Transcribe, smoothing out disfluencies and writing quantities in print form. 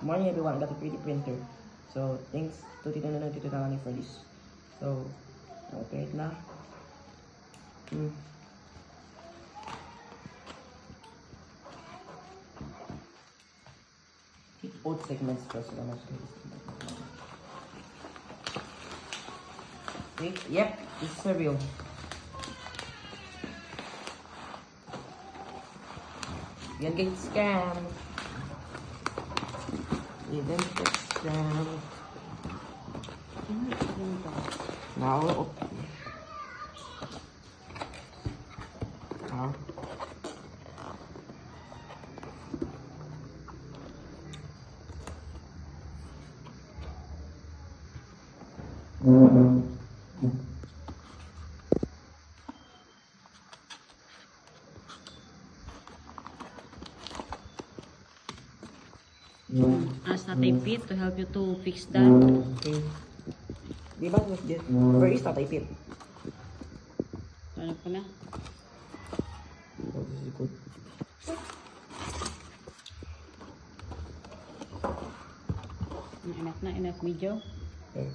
morning everyone, I got a 3D printer. So thanks to Tito Nuno and Tito Talani for this. So, okay na. Both segments first. Wait, yep, this is a real. Yan guys, scam. Even get scam. Now, now. Ask Tatay Pete to help you to fix that. Okay. Di ba? Where is Tatay Pete? Ano ko na? Oh, this is good. Enough na, enough video. Okay.